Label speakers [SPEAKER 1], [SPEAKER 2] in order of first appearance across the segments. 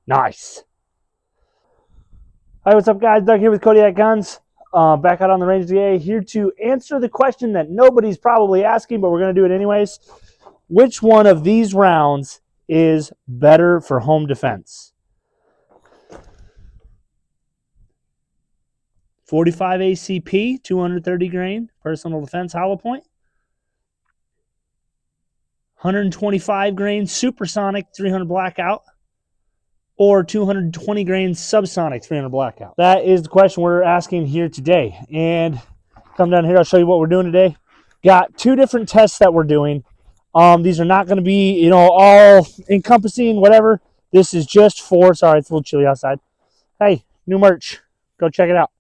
[SPEAKER 1] Nice. Hi, what's up, guys? Doug here with Kodiak Guns. Back out on the range today, here to answer the question that nobody's probably asking, but we're going to do it anyways. Which one of these rounds is better for home defense? 45 ACP, 230 grain, personal defense hollow point. 125 grain supersonic, 300 blackout. Or 220 grain subsonic 300 blackout? That is the question we're asking here today. And come down here, I'll show you what we're doing today. Got two different tests that we're doing. These are not going to be, all encompassing, whatever. This is just for, sorry, it's a little chilly outside. Hey, new merch. Go check it out.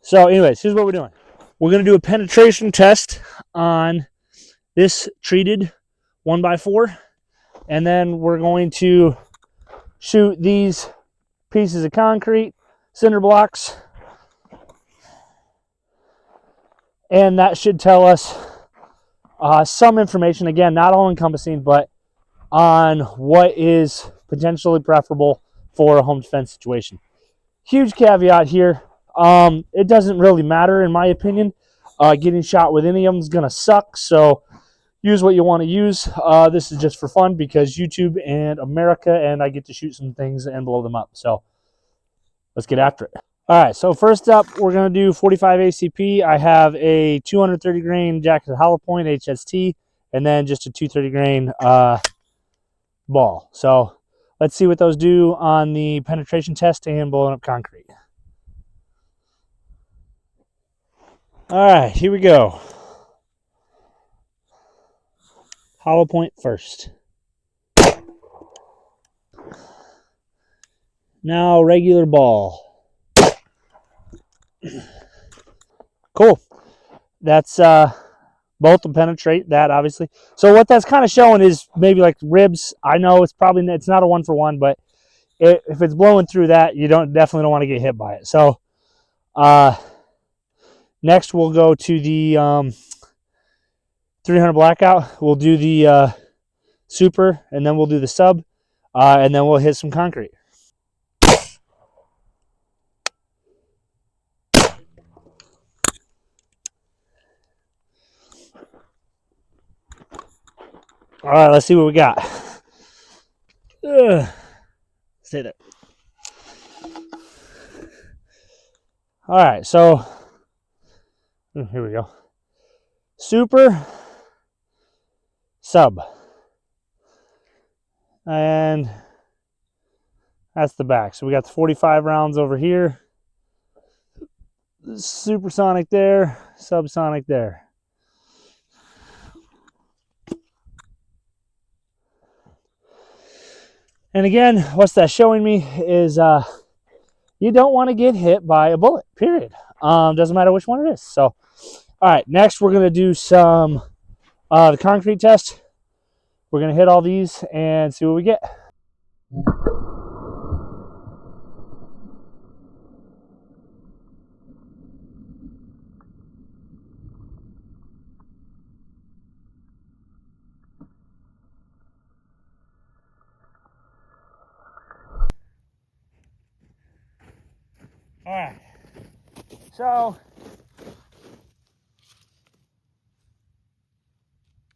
[SPEAKER 1] So anyways, here's what we're doing. We're going to do a penetration test on this treated 1x4. And then we're going to shoot these pieces of concrete, cinder blocks, and that should tell us some information, again, not all encompassing, but on what is potentially preferable for a home defense situation. Huge caveat here. It doesn't really matter, in my opinion. Getting shot with any of them is going to suck, so use what you want to use. This is just for fun because YouTube and America, and I get to shoot some things and blow them up. So let's get after it. All right, so first up, we're going to do 45 ACP. I have a 230 grain jacketed hollow point HST, and then just a 230 grain ball. So let's see what those do on the penetration test and blowing up concrete. All right, here we go. Hollow point first. Now regular ball. Cool. That's both will penetrate that, obviously. So what that's kind of showing is maybe like ribs. I know it's not a 1-for-1, but if it's blowing through that, you definitely don't want to get hit by it. So next we'll go to the 300 blackout. We'll do the super, and then we'll do the sub, and then we'll hit some concrete. All right, let's see what we got. Stay there. All right, so here we go. Super, sub, and that's the back. So we got the 45 rounds over here. Supersonic there, subsonic there. And again, what's that showing me is you don't want to get hit by a bullet, period. Doesn't matter which one it is. So, all right, next we're going to do some the concrete test. We're going to hit all these and see what we get. All right, so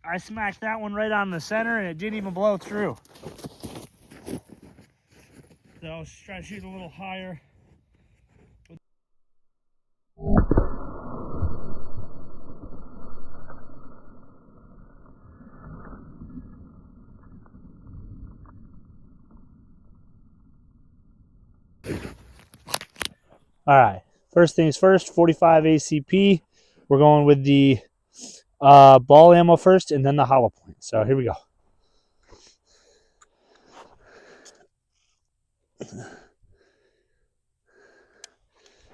[SPEAKER 1] I smacked that one right on the center and it didn't even blow through. So let's try to shoot a little higher. All right, first things first, 45 ACP. We're going with the ball ammo first and then the hollow point. So here we go.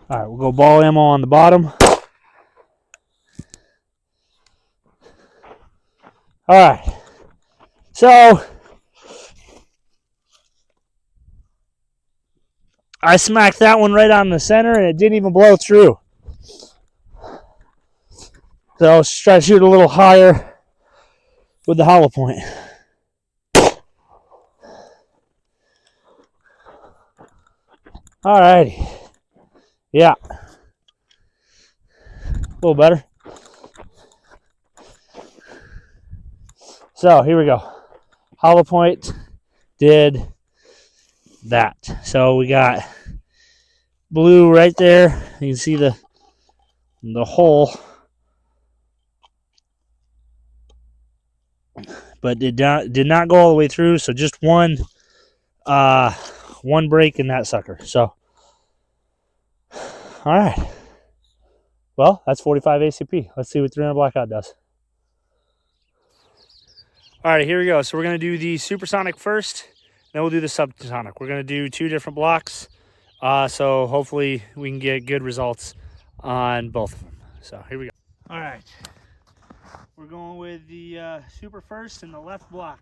[SPEAKER 1] All right, we'll go ball ammo on the bottom. All right, so I smacked that one right on the center and it didn't even blow through. So let's try to shoot a little higher with the hollow point. All righty. Yeah. A little better. So here we go. Hollow point did that. So we got blue right there. You can see the hole, but did not go all the way through. So just one break in that sucker. So all right. Well, that's 45 ACP. Let's see what 300 Blackout does. All right, here we go. So we're going to do the supersonic first, then we'll do the subsonic. We're going to do 2 different blocks. So hopefully we can get good results on both of them. So here we go. All right. We're going with the super first in the left block.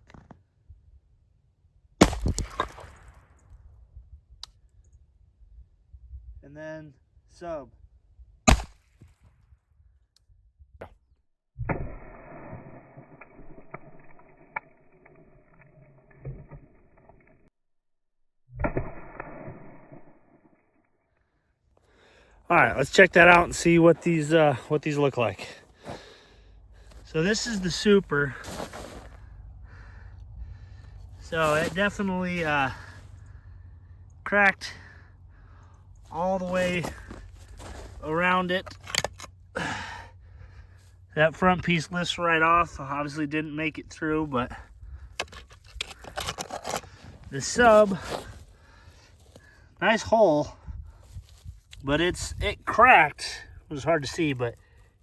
[SPEAKER 1] And then sub. All right, let's check that out and see what these look like. So this is the super. So it definitely cracked all the way around it. That front piece lifts right off. Obviously didn't make it through, but the sub, nice hole, but it cracked. It was hard to see, but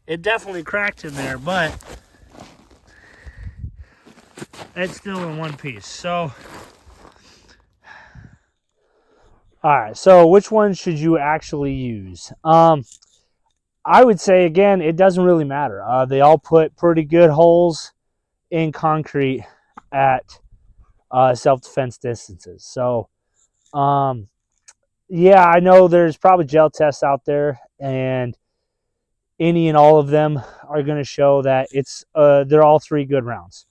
[SPEAKER 1] it definitely cracked in there, but it's still in one piece. So all right, so which one should you actually use? I would say, again, it doesn't really matter. They all put pretty good holes in concrete at self-defense distances. So, yeah, I know there's probably gel tests out there, and any and all of them are going to show that they're all 3 good rounds.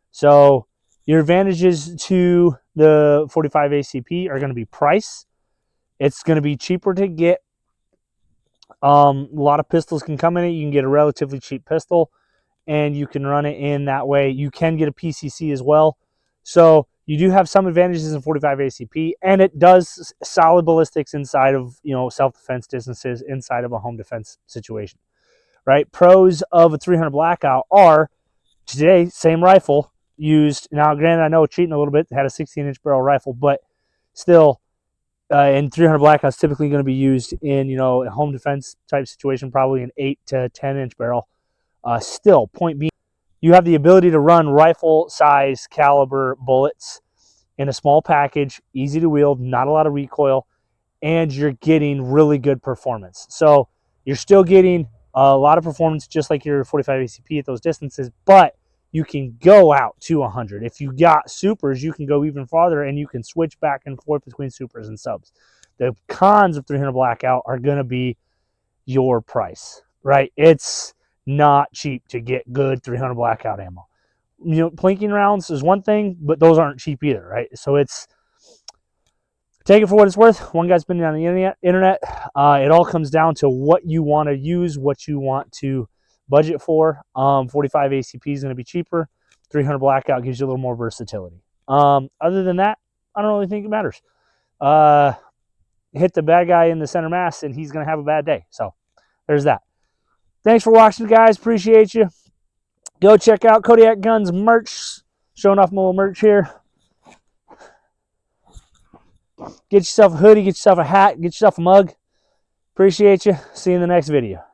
[SPEAKER 1] So your advantages to the 45 ACP are going to be price. It's going to be cheaper to get. A lot of pistols can come in it. You can get a relatively cheap pistol, and you can run it in that way. You can get a PCC as well. So you do have some advantages in 45 ACP, and it does solid ballistics inside of, self-defense distances inside of a home defense situation, right? Pros of a 300 Blackout are, today, same rifle used. Now, granted, I know cheating a little bit, had a 16-inch barrel rifle, but still, and 300 Blackout's typically going to be used in, a home defense type situation, probably an 8 to 10-inch barrel. Still, point being, you have the ability to run rifle size caliber bullets in a small package, easy to wield, not a lot of recoil, and you're getting really good performance. So you're still getting a lot of performance just like your 45 ACP at those distances, but you can go out to 100. If you got supers, you can go even farther, and you can switch back and forth between supers and subs. The cons of 300 Blackout are going to be your price, right? It's not cheap to get good 300 Blackout ammo. Plinking rounds is one thing, but those aren't cheap either, right? So take it for what it's worth. One guy's been on the internet. It all comes down to what you want to use, what you want to budget for. 45 ACP is going to be cheaper. 300 Blackout gives you a little more versatility. Other than that, I don't really think it matters. Hit the bad guy in the center mass, and he's going to have a bad day. So there's that. Thanks for watching, guys. Appreciate you. Go check out Kodiak Guns merch. Showing off my little merch here. Get yourself a hoodie, get yourself a hat, get yourself a mug. Appreciate you. See you in the next video.